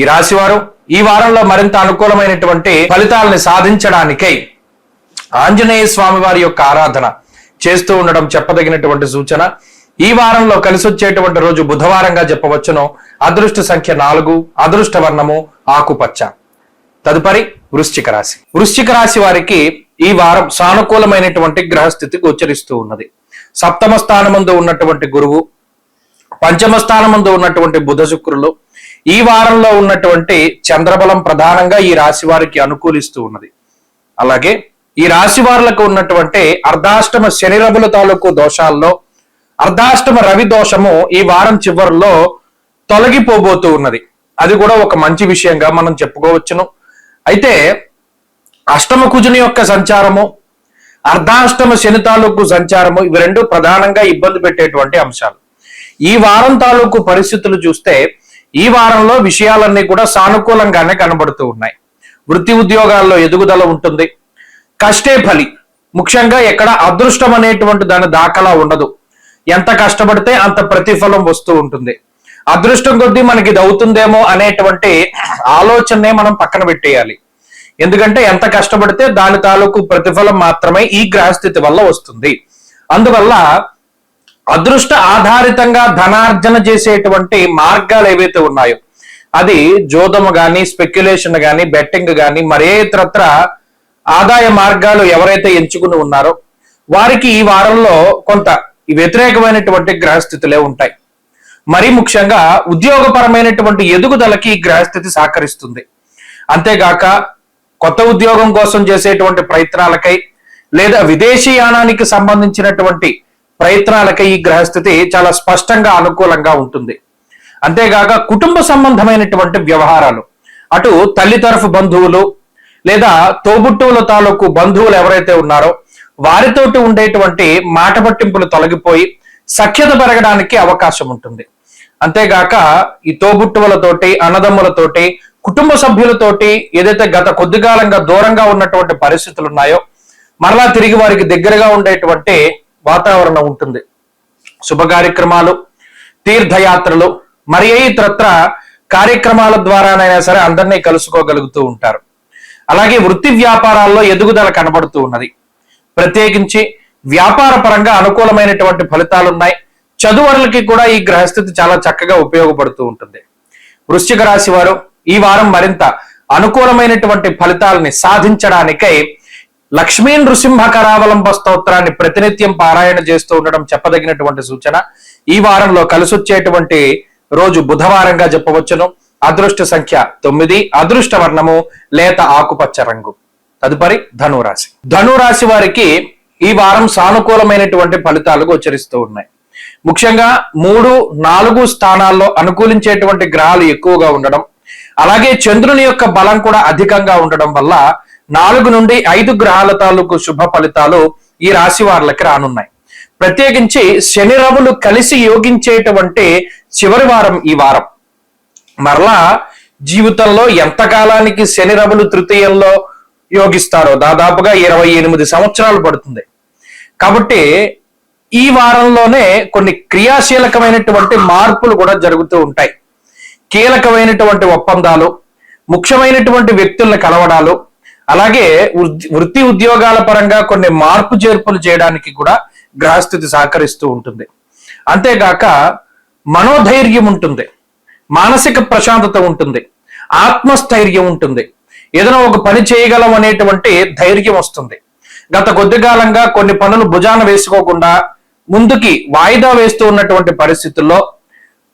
ఈ రాశివారు ఈ వారంలో మరింత అనుకూలమైనటువంటి ఫలితాలని సాధించడానికై ఆంజనేయ స్వామి వారి యొక్క ఆరాధన చేస్తూ ఉండడం చెప్పదగినటువంటి సూచన. ఈ వారంలో కలిసి వచ్చేటువంటి రోజు బుధవారంగా చెప్పవచ్చును. అదృష్ట సంఖ్య 4, అదృష్ట వర్ణము ఆకుపచ్చ. తదుపరి వృశ్చిక రాశి. వృశ్చిక రాశి వారికి ఈ వారం సానుకూలమైనటువంటి గ్రహస్థితి గోచరిస్తూ ఉన్నది. సప్తమ స్థానమందు ఉన్నటువంటి గురువు, పంచమ స్థానమందు ఉన్నటువంటి బుధ శుక్రులు, ఈ వారంలో ఉన్నటువంటి చంద్రబలం ప్రధానంగా ఈ రాశి వారికి అనుకూలిస్తూ ఉన్నది. అలాగే ఈ రాశి వారులకు ఉన్నటువంటి అర్ధాష్టమ శని రవుల తాలూకు దోషాల్లో అర్ధాష్టమ రవి దోషము ఈ వారం చివరిలో తొలగిపోబోతూ ఉన్నది. అది కూడా ఒక మంచి విషయంగా మనం చెప్పుకోవచ్చును. అయితే అష్టమ కుజుని యొక్క సంచారము, అర్ధాష్టమ శని తాలూకు సంచారము, ఇవి రెండు ప్రధానంగా ఇబ్బంది పెట్టేటువంటి అంశాలు. ఈ వారం తాలూకు పరిస్థితులు చూస్తే ఈ వారంలో విషయాలన్నీ కూడా సానుకూలంగానే కనబడుతూ ఉన్నాయి. వృత్తి ఉద్యోగాల్లో ఎదుగుదల ఉంటుంది. కష్టే ఫలి, ముఖ్యంగా ఎక్కడ అదృష్టం అనేటువంటి దాని దాఖలా ఉండదు. ఎంత కష్టపడితే అంత ప్రతిఫలం వస్తూ ఉంటుంది. అదృష్టం కొద్దీ మనకి ఇది అవుతుందేమో అనేటువంటి ఆలోచనే మనం పక్కన పెట్టేయాలి. ఎందుకంటే ఎంత కష్టపడితే దాని తాలూకు ప్రతిఫలం మాత్రమే ఈ గ్రహస్థితి వల్ల వస్తుంది. అందువల్ల అదృష్ట ఆధారితంగా ధనార్జన చేసేటువంటి మార్గాలు ఏవైతే ఉన్నాయో, అది జోదము గాని, స్పెక్యులేషన్ గాని, బెట్టింగ్ గాని, మరే ఇతరత్ర ఆదాయ మార్గాలు ఎవరైతే ఎంచుకుని ఉన్నారో వారికి ఈ వారంలో కొంత వ్యతిరేకమైనటువంటి గ్రహస్థితులే ఉంటాయి. మరీ ముఖ్యంగా ఉద్యోగపరమైనటువంటి ఎదుగుదలకి ఈ గ్రహస్థితి సహకరిస్తుంది. అంతేగాక కొత్త ఉద్యోగం కోసం చేసేటువంటి ప్రయత్నాలకై లేదా విదేశీయానానికి సంబంధించినటువంటి ప్రయత్నాలకై ఈ గ్రహస్థితి చాలా స్పష్టంగా అనుకూలంగా ఉంటుంది. అంతేగాక కుటుంబ సంబంధమైనటువంటి వ్యవహారాలు, అటు తల్లి తరఫు బంధువులు లేదా తోబుట్టువుల తాలూకు బంధువులు ఎవరైతే ఉన్నారో వారితోటి ఉండేటువంటి మాట పట్టింపులు తొలగిపోయి సఖ్యత పెరగడానికి అవకాశం ఉంటుంది. అంతేగాక ఈ తోబుట్టువులతోటి, అన్నదమ్ములతోటి, కుటుంబ సభ్యులతోటి ఏదైతే గత కొద్ది కాలంగా దూరంగా ఉన్నటువంటి పరిస్థితులు ఉన్నాయో మరలా తిరిగి వారికి దగ్గరగా ఉండేటువంటి వాతావరణం ఉంటుంది. శుభ కార్యక్రమాలు, తీర్థయాత్రలు, మరి ఇతరత్ర కార్యక్రమాల ద్వారానైనా సరే అందరినీ కలుసుకోగలుగుతూ ఉంటారు. అలాగే వృత్తి వ్యాపారాల్లో ఎదుగుదల కనబడుతూ ఉన్నది. ప్రత్యేకించి వ్యాపార పరంగా అనుకూలమైనటువంటి ఫలితాలు ఉన్నాయి. చదువులకి కూడా ఈ గ్రహస్థితి చాలా చక్కగా ఉపయోగపడుతూ ఉంటుంది. వృశ్చిక రాశి వారు ఈ వారం మరింత అనుకూలమైనటువంటి ఫలితాలని సాధించడానికై లక్ష్మీ నృసింహ కరావలంబ స్తోత్రాన్ని ప్రతినిత్యం పారాయణ చేస్తూ ఉండడం చెప్పదగినటువంటి సూచన. ఈ వారంలో కలిసొచ్చేటువంటి రోజు బుధవారంగా చెప్పవచ్చును. అదృష్ట సంఖ్య 9, అదృష్ట వర్ణము లేత ఆకుపచ్చ రంగు. తదుపరి ధనురాశి. ధనురాశి వారికి ఈ వారం సానుకూలమైనటువంటి ఫలితాలు గోచరిస్తూ ఉన్నాయి. ముఖ్యంగా 3, 4 స్థానాల్లో అనుకూలించేటువంటి గ్రహాలు ఎక్కువగా ఉండడం, అలాగే చంద్రుని యొక్క బలం కూడా అధికంగా ఉండడం వల్ల 4 నుండి 5 గ్రహాల తాలూకు శుభ ఫలితాలు ఈ రాశి వారులకి రానున్నాయి. ప్రత్యేకించి శని రవులు కలిసి యోగించేటువంటి చివరి వారం ఈ వారం. మరలా జీవితంలో ఎంతకాలానికి శని రవులు తృతీయంలో యోగిస్తారో దాదాపుగా 28 సంవత్సరాలు పడుతుంది. కాబట్టి ఈ వారంలోనే కొన్ని క్రియాశీలకమైనటువంటి మార్పులు కూడా జరుగుతూ ఉంటాయి. కీలకమైనటువంటి ఒప్పందాలు, ముఖ్యమైనటువంటి వ్యక్తులను కలవడాలు, అలాగే వృత్తి ఉద్యోగాల పరంగా కొన్ని మార్పు చేర్పులు చేయడానికి కూడా గ్రహస్థితి సహకరిస్తూ ఉంటుంది. అంతేగాక మనోధైర్యం ఉంటుంది, మానసిక ప్రశాంతత ఉంటుంది, ఆత్మస్థైర్యం ఉంటుంది, ఏదైనా ఒక పని చేయగలం అనేటువంటి ధైర్యం వస్తుంది. గత కొద్ది కాలంగా కొన్ని పనులు భుజాన వేసుకోకుండా ముందుకి వాయిదా వేస్తూ ఉన్నటువంటి పరిస్థితుల్లో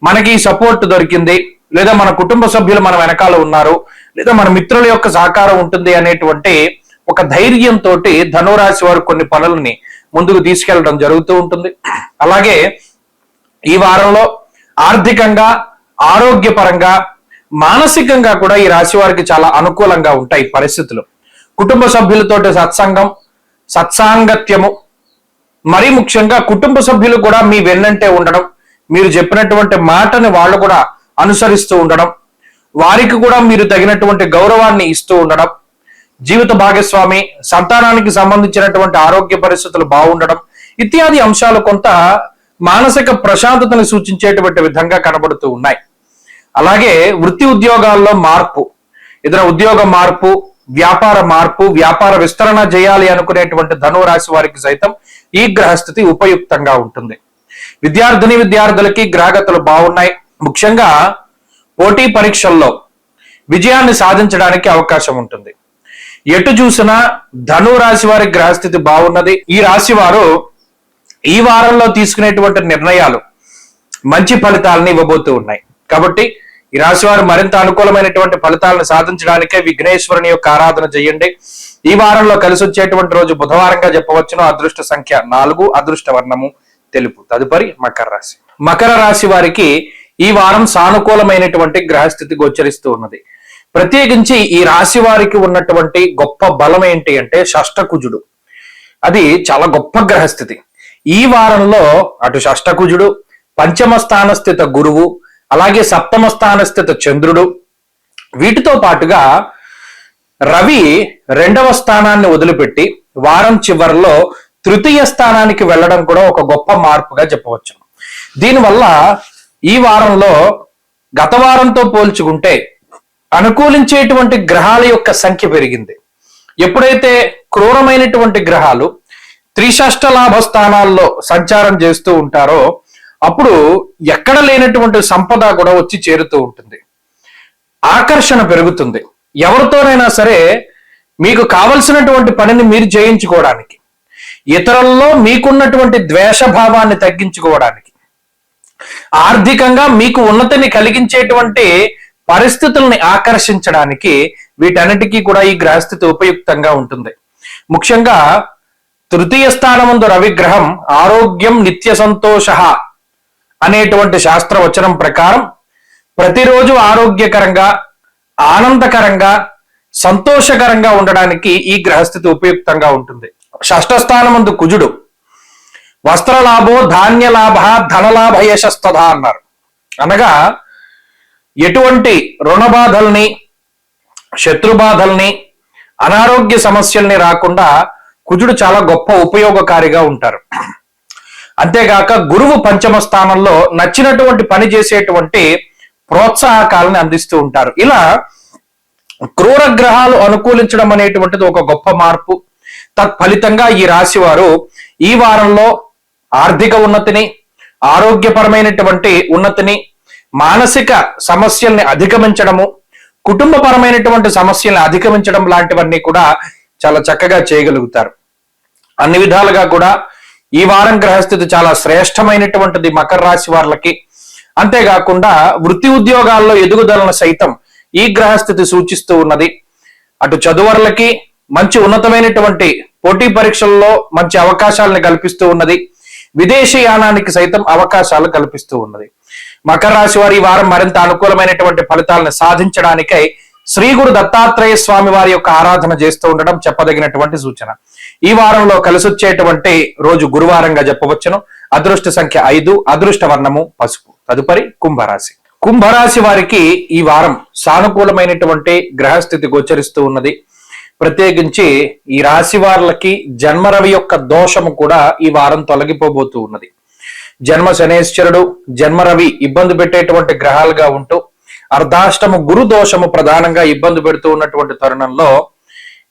మనకి సపోర్ట్ దొరికింది, లేదా మన కుటుంబ సభ్యులు మన వెనకాల ఉన్నారు, లేదా మన మిత్రుల యొక్క సహకారం ఉంటుంది అనేటువంటి ఒక ధైర్యంతో ధనురాశి వారు కొన్ని పనులని ముందుకు తీసుకెళ్లడం జరుగుతూ ఉంటుంది. అలాగే ఈ వారంలో ఆర్థికంగా, ఆరోగ్యపరంగా, మానసికంగా కూడా ఈ రాశి వారికి చాలా అనుకూలంగా ఉంటాయి పరిస్థితులు. కుటుంబ సభ్యులతోటి సత్సాంగత్యము, మరీ ముఖ్యంగా కుటుంబ సభ్యులు కూడా మీ వెన్నంటే ఉండడం, మీరు చెప్పినటువంటి మాటని వాళ్ళు కూడా అనుసరిస్తూ ఉండడం, వారికి కూడా మీరు తగినటువంటి గౌరవాన్ని ఇస్తూ ఉండడం, జీవిత భాగస్వామి, సంతానానికి సంబంధించినటువంటి ఆరోగ్య పరిస్థితులు బాగుండడం ఇత్యాది అంశాలు కొంత మానసిక ప్రశాంతతను సూచించేటువంటి విధంగా కనబడుతూ ఉన్నాయి. అలాగే వృత్తి ఉద్యోగాల్లో మార్పు, ఏదైనా ఉద్యోగ మార్పు, వ్యాపార మార్పు, వ్యాపార విస్తరణ చేయాలి అనుకునేటువంటి ధనురాశి వారికి సైతం ఈ గ్రహస్థితి ఉపయుక్తంగా ఉంటుంది. విద్యార్థులకి గ్రహగతులు బాగున్నాయి. ముఖ్యంగా పోటీ పరీక్షల్లో విజయాన్ని సాధించడానికి అవకాశం ఉంటుంది. ఎటు చూసినా ధనురాశి వారి గ్రహస్థితి బాగున్నది. ఈ రాశి వారు ఈ వారంలో తీసుకునేటువంటి నిర్ణయాలు మంచి ఫలితాలను ఇవ్వబోతూ ఉన్నాయి. కాబట్టి ఈ రాశి వారు మరింత అనుకూలమైనటువంటి ఫలితాలను సాధించడానికే విఘ్నేశ్వరుని యొక్క ఆరాధన చేయండి. ఈ వారంలో కలిసి వచ్చేటువంటి రోజు బుధవారంగా చెప్పవచ్చును. అదృష్ట సంఖ్య 4, అదృష్ట వర్ణము తెలుపు. తదుపరి మకర రాశి. మకర రాశి వారికి ఈ వారం సానుకూలమైనటువంటి గ్రహస్థితి గోచరిస్తూ ఉన్నది. ప్రత్యేకించి ఈ రాశి వారికి ఉన్నటువంటి గొప్ప బలం ఏంటి అంటే షష్టకుజుడు. అది చాలా గొప్ప గ్రహస్థితి. ఈ వారంలో అటు షష్టకుజుడు, పంచమ స్థాన స్థిత గురువు, అలాగే సప్తమ స్థాన స్థిత చంద్రుడు, వీటితో పాటుగా రవి 2వ స్థానాన్ని వదిలిపెట్టి వారం చివరిలో తృతీయ స్థానానికి వెళ్ళడం కూడా ఒక గొప్ప మార్పుగా చెప్పవచ్చు. దీనివల్ల ఈ వారంలో గత వారంతో పోల్చుకుంటే అనుకూలించేటువంటి గ్రహాల యొక్క సంఖ్య పెరిగింది. ఎప్పుడైతే క్రూరమైనటువంటి గ్రహాలు త్రిషష్ట లాభ స్థానాల్లో సంచారం చేస్తూ ఉంటారో అప్పుడు ఎక్కడ లేనటువంటి సంపద కూడా వచ్చి చేరుతూ ఉంటుంది, ఆకర్షణ పెరుగుతుంది. ఎవరితోనైనా సరే మీకు కావలసినటువంటి పనిని మీరు చేయించుకోవడానికి, ఇతరుల్లో మీకున్నటువంటి ద్వేషభావాన్ని తగ్గించుకోవడానికి, ఆర్థికంగా మీకు ఉన్నతిని కలిగించేటువంటి పరిస్థితుల్ని ఆకర్షించడానికి వీటన్నిటికీ కూడా ఈ గ్రహస్థితి ఉపయుక్తంగా ఉంటుంది. ముఖ్యంగా తృతీయ స్థానమందు రవిగ్రహం ఆరోగ్యం నిత్య సంతోష అనేటువంటి శాస్త్రవచనం ప్రకారం ప్రతిరోజు ఆరోగ్యకరంగా, ఆనందకరంగా, సంతోషకరంగా ఉండడానికి ఈ గ్రహస్థితి ఉపయుక్తంగా ఉంటుంది. షష్ఠ స్థానమందు కుజుడు వస్త్రలాభో ధాన్యలాభ ధనలాభ యశస్తథ అన్నారు. అనగా ఎటువంటి రుణబాధల్ని, శత్రుబాధల్ని, అనారోగ్య సమస్యల్ని రాకుండా కుజుడు చాలా గొప్ప ఉపయోగకారిగా ఉంటారు. అంతేగాక గురువు పంచమ స్థానంలో నచ్చినటువంటి పని చేసేటువంటి ప్రోత్సాహకాలను అందిస్తూ ఉంటారు. ఇలా క్రూర గ్రహాలు అనుకూలించడం అనేటువంటిది ఒక గొప్ప మార్పు. తత్ఫలితంగా ఈ రాశి వారు ఈ వారంలో ఆర్థిక ఉన్నతిని, ఆరోగ్యపరమైనటువంటి ఉన్నతిని, మానసిక సమస్యల్ని అధిగమించడము, కుటుంబపరమైనటువంటి సమస్యల్ని అధిగమించడం లాంటివన్నీ కూడా చాలా చక్కగా చేయగలుగుతారు. అన్ని విధాలుగా కూడా ఈ వారం గ్రహస్థితి చాలా శ్రేష్టమైనటువంటిది మకర రాశి వారికి. అంతేకాకుండా వృత్తి ఉద్యోగాల్లో ఎదుగుదలను సైతం ఈ గ్రహస్థితి సూచిస్తూ ఉన్నది. అటు చదువర్లకి మంచి ఉన్నతమైనటువంటి పోటీ పరీక్షల్లో మంచి అవకాశాలను కల్పిస్తూ ఉన్నది. విదేశీయానానికి సైతం అవకాశాలు కల్పిస్తూ ఉన్నది. మకర రాశి వారి ఈ వారం మరింత అనుకూలమైనటువంటి ఫలితాలను సాధించడానికై శ్రీ గురు దత్తాత్రేయ స్వామి వారి యొక్క ఆరాధన చేస్తూ ఉండడం చెప్పదగినటువంటి సూచన. ఈ వారంలో కలిసొచ్చేటువంటి రోజు గురువారంగా చెప్పవచ్చును. అదృష్ట సంఖ్య 5, అదృష్ట వర్ణము పసుపు. తదుపరి కుంభరాశి. కుంభరాశి వారికి ఈ వారం సానుకూలమైనటువంటి గ్రహస్థితి గోచరిస్తూ ఉన్నది. ప్రత్యేకించి ఈ రాశి వారికి జన్మరవి యొక్క దోషము కూడా ఈ వారం తొలగిపోబోతూ ఉన్నది. జన్మ శనేశ్వరుడు, జన్మరవి ఇబ్బంది పెట్టేటువంటి గ్రహాలుగా ఉంటూ అర్ధాష్టమ గురు దోషము ప్రధానంగా ఇబ్బంది పెడుతూ ఉన్నటువంటి తరుణంలో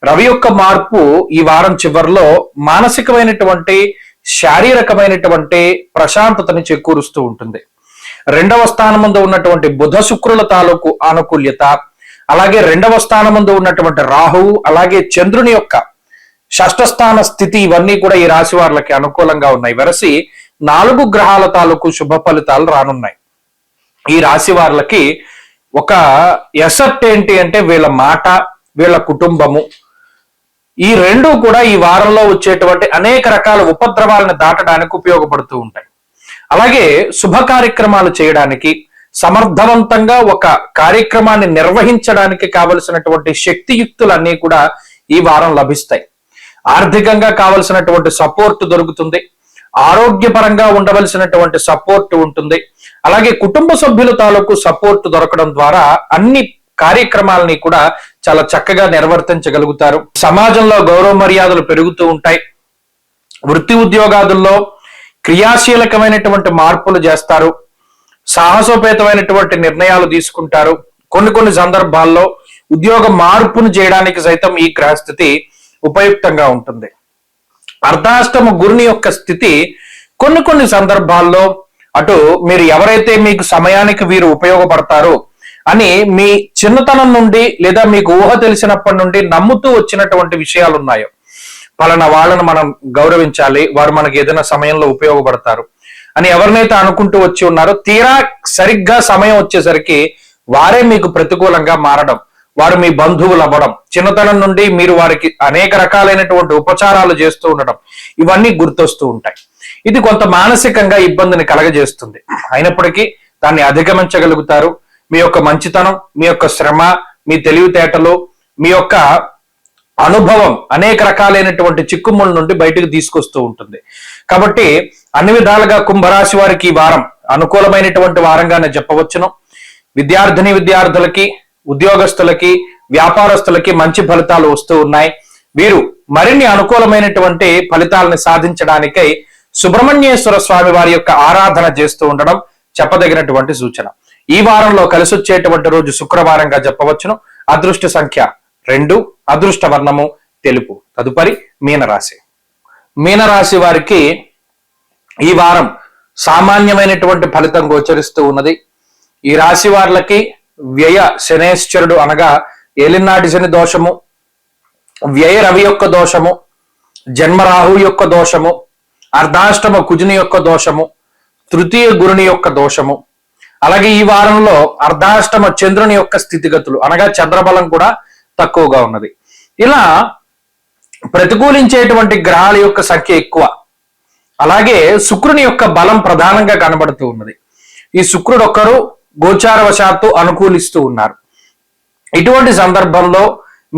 రవి యొక్క మార్పు ఈ వారం చివరిలో మానసికమైనటువంటి శారీరకమైనటువంటి ప్రశాంతతని చేకూరుస్తూ ఉంటుంది. రెండవ స్థానమందు ఉన్నటువంటి బుధ శుక్రుల తాలూకు ఆనుకూల్యత, అలాగే రెండవ స్థానమందు ఉన్నటువంటి రాహువు, అలాగే చంద్రుని యొక్క షష్ఠస్థాన స్థితి, ఇవన్నీ కూడా ఈ రాశి వారికి అనుకూలంగా ఉన్నాయి. వెరసి 4 గ్రహాల తాలూకు శుభ ఫలితాలు రానున్నాయి. ఈ రాశి వారికి ఒక ఎసెట్ ఏంటి అంటే వీళ్ళ మాట, వీళ్ళ కుటుంబము, ఈ రెండు కూడా ఈ వారంలో వచ్చేటువంటి అనేక రకాల ఉపద్రవాలను దాటడానికి ఉపయోగపడుతూ ఉంటాయి. అలాగే శుభ కార్యక్రమాలు చేయడానికి, సమర్థవంతంగా ఒక కార్యక్రమాన్ని నిర్వహించడానికి కావలసినటువంటి శక్తియుక్తులన్నీ కూడా ఈ వారం లభిస్తాయి. ఆర్థికంగా కావలసినటువంటి సపోర్ట్ దొరుకుతుంది. ఆరోగ్యపరంగా ఉండవలసినటువంటి సపోర్ట్ ఉంటుంది. అలాగే కుటుంబ సభ్యుల తాలూకు సపోర్ట్ దొరకడం ద్వారా అన్ని కార్యక్రమాలని కూడా చాలా చక్కగా నిర్వర్తించగలుగుతారు. సమాజంలో గౌరవ మర్యాదలు పెరుగుతూ ఉంటాయి. వృత్తి ఉద్యోగాదుల్లో క్రియాశీలకమైనటువంటి మార్పులు చేస్తారు. సాహసోపేతమైనటువంటి నిర్ణయాలు తీసుకుంటారు. కొన్ని సందర్భాల్లో ఉద్యోగ మార్పును చేయడానికి సైతం ఈ గ్రహస్థితి ఉపయుక్తంగా ఉంటుంది. అర్ధాష్టమ గురుని యొక్క స్థితి కొన్ని సందర్భాల్లో అటు మీరు ఎవరైతే మీకు సమయానికి వీరు ఉపయోగపడతారో అని మీ చిన్నతనం నుండి లేదా మీకు ఊహ తెలిసినప్పటి నుండి నమ్ముతూ వచ్చినటువంటి విషయాలు ఉన్నాయో, పలానా వాళ్ళను మనం గౌరవించాలి, వారు మనకి ఏదైనా సమయంలో ఉపయోగపడతారు అని ఎవరినైతే అనుకుంటూ వచ్చి ఉన్నారో, తీరా సరిగ్గా సమయం వచ్చేసరికి వారే మీకు ప్రతికూలంగా మారడం, వారు మీ బంధువులు అవ్వడం, చిన్నతనం నుండి మీరు వారికి అనేక రకాలైనటువంటి ఉపచారాలు చేస్తూ ఉండడం, ఇవన్నీ గుర్తొస్తూ ఉంటాయి. ఇది కొంత మానసికంగా ఇబ్బందిని కలగజేస్తుంది. అయినప్పటికీ దాన్ని అధిగమించగలుగుతారు. మీ యొక్క మంచితనం, మీ యొక్క శ్రమ, మీ తెలివితేటలు, మీ యొక్క అనుభవం అనేక రకాలైనటువంటి చిక్కుముల నుండి బయటకు తీసుకొస్తూ ఉంటుంది. కాబట్టి అన్ని విధాలుగా కుంభరాశి వారికి ఈ వారం అనుకూలమైనటువంటి వారంగానే చెప్పవచ్చును. విద్యార్థులకి, ఉద్యోగస్తులకి, వ్యాపారస్తులకి మంచి ఫలితాలు వస్తూ ఉన్నాయి. వీరు మరిన్ని అనుకూలమైనటువంటి ఫలితాలను సాధించడానికై సుబ్రహ్మణ్యేశ్వర స్వామి వారి యొక్క ఆరాధన చేస్తూ ఉండడం చెప్పదగినటువంటి సూచన. ఈ వారంలో కలిసి వచ్చేటువంటి రోజు శుక్రవారంగా చెప్పవచ్చును. అదృష్ట సంఖ్య 2, అదృష్ట వర్ణము తెలుపు. తదుపరి మీనరాశి. మీనరాశి వారికి ఈ వారం సామాన్యమైనటువంటి ఫలితం గోచరిస్తూ ఉన్నది. ఈ రాశి వారికి వ్యయ శనేశ్వరుడు అనగా ఏలినాటి శని దోషము, వ్యయ రవి యొక్క దోషము, జన్మరాహు యొక్క దోషము, అర్ధాష్టమ కుజుని యొక్క దోషము, తృతీయ గురుని యొక్క దోషము, అలాగే ఈ వారంలో అర్ధాష్టమ చంద్రుని యొక్క స్థితిగతులు అనగా చంద్రబలం కూడా తక్కువగా ఉన్నది. ఇలా ప్రతికూలించేటువంటి గ్రహాల యొక్క సంఖ్య ఎక్కువ. అలాగే శుక్రుని యొక్క బలం ప్రధానంగా కనబడుతూ ఉన్నది. ఈ శుక్రుడు ఒక్కరు గోచారవశాత్తు అనుకూలిస్తూ ఉన్నారు. ఇటువంటి సందర్భంలో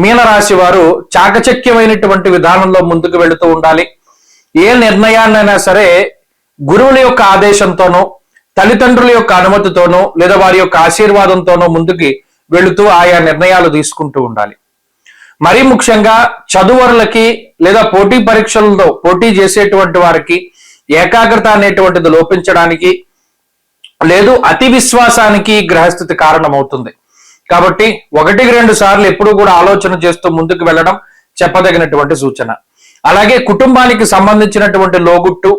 మీనరాశి వారు చాకచక్యమైనటువంటి విధానంలో ముందుకు వెళుతూ ఉండాలి. ఏ నిర్ణయాన్నైనా సరే గురువుల యొక్క ఆదేశంతోనో, తల్లిదండ్రుల యొక్క అనుమతితోనో, లేదా వారి యొక్క ఆశీర్వాదంతోనో ముందుకి వెళుతూ ఆయా నిర్ణయాలు తీసుకుంటూ ఉండాలి. మరీ ముఖ్యంగా చదువరులకి లేదా పోటీ పరీక్షలలో పోటీ చేసేటువంటి వారికి ఏకాగ్రత అనేటువంటిది లోపించడానికి లేదు అతి విశ్వాసానికి గ్రహస్థితి కారణమవుతుంది. కాబట్టి 1-2 సార్లు ఎప్పుడూ కూడా ఆలోచన చేస్తూ ముందుకు వెళ్ళడం చెప్పదగినటువంటి సూచన. అలాగే కుటుంబానికి సంబంధించినటువంటి లోగుట్టు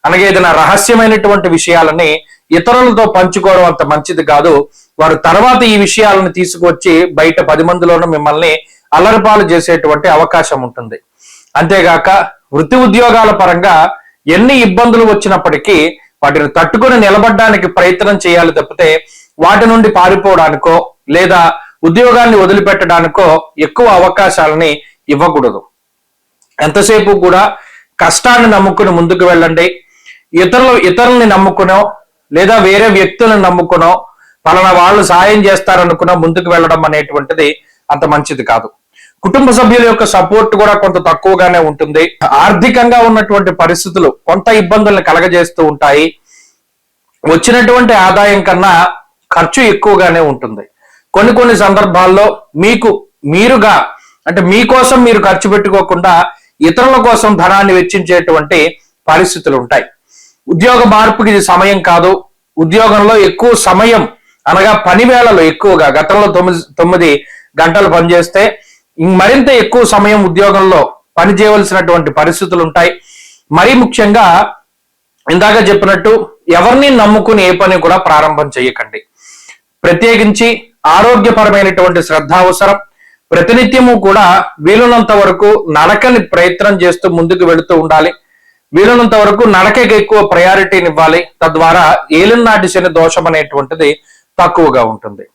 అలాగే ఏదైనా రహస్యమైనటువంటి విషయాలని ఇతరులతో పంచుకోవడం అంత మంచిది కాదు. వారు తర్వాత ఈ విషయాలను తీసుకువచ్చి బయట 10 మందిలోనూ మిమ్మల్ని అల్లరిపాలు చేసేటువంటి అవకాశం ఉంటుంది. అంతేగాక వృత్తి ఉద్యోగాల పరంగా ఎన్ని ఇబ్బందులు వచ్చినప్పటికీ వాటిని తట్టుకొని నిలబడడానికి ప్రయత్నం చేయాలి తప్పితే వాటి నుండి పారిపోవడానికో లేదా ఉద్యోగాన్ని వదిలిపెట్టడానికో ఎక్కువ అవకాశాలని ఇవ్వకూడదు. ఎంతసేపు కూడా కష్టాన్ని నమ్ముకుని ముందుకు వెళ్ళండి. ఇతరుల్ని నమ్ముకునో లేదా వేరే వ్యక్తులను నమ్ముకునో పలానా వాళ్ళు సాయం చేస్తారనుకునో ముందుకు వెళ్ళడం అనేటువంటిది అంత మంచిది కాదు. కుటుంబ సభ్యుల యొక్క సపోర్ట్ కూడా కొంత తక్కువగానే ఉంటుంది. ఆర్థికంగా ఉన్నటువంటి పరిస్థితులు కొంత ఇబ్బందుల్ని కలగజేస్తూ ఉంటాయి. వచ్చినటువంటి ఆదాయం కన్నా ఖర్చు ఎక్కువగానే ఉంటుంది. కొన్ని కొన్ని సందర్భాల్లో మీరుగా అంటే మీకోసం మీరు ఖర్చు పెట్టుకోకుండా ఇతరుల కోసం ధనాన్ని వెచ్చించేటువంటి పరిస్థితులు ఉంటాయి. ఉద్యోగ మార్పుకి ఇది సమయం కాదు. ఉద్యోగంలో ఎక్కువ సమయం అనగా పని వేళలో ఎక్కువగా గతంలో 9 గంటలు పనిచేస్తే మరింత ఎక్కువ సమయం ఉద్యోగంలో పని చేయవలసినటువంటి పరిస్థితులు ఉంటాయి. మరీ ముఖ్యంగా ఇందాక చెప్పినట్టు ఎవరిని నమ్ముకుని ఏ పని కూడా ప్రారంభం చేయకండి. ప్రత్యేకించి ఆరోగ్యపరమైనటువంటి శ్రద్ధ అవసరం. ప్రతినిత్యము కూడా వీలున్నంత వరకు నడకని ప్రయత్నం చేస్తూ ముందుకు వెళుతూ ఉండాలి. వీలున్నంత వరకు నడకకి ఎక్కువ ప్రయారిటీని ఇవ్వాలి. తద్వారా ఏలినాటి శని దోషం అనేటువంటిది తక్కువగా ఉంటుంది.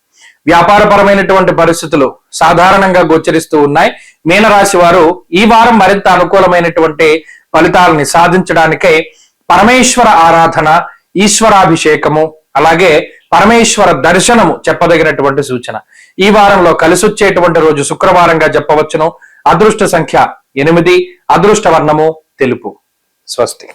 వ్యాపారపరమైనటువంటి పరిస్థితులు సాధారణంగా గోచరిస్తూ ఉన్నాయి. మీనరాశి వారు ఈ వారం మరింత అనుకూలమైనటువంటి ఫలితాలని సాధించడానికై పరమేశ్వర ఆరాధన, ఈశ్వరాభిషేకము, అలాగే పరమేశ్వర దర్శనము చెప్పదగినటువంటి సూచన. ఈ వారంలో కలిసి వచ్చేటువంటి రోజు శుక్రవారంగా చెప్పవచ్చును. అదృష్ట సంఖ్య 8, అదృష్ట వర్ణము తెలుపు. స్వస్తి.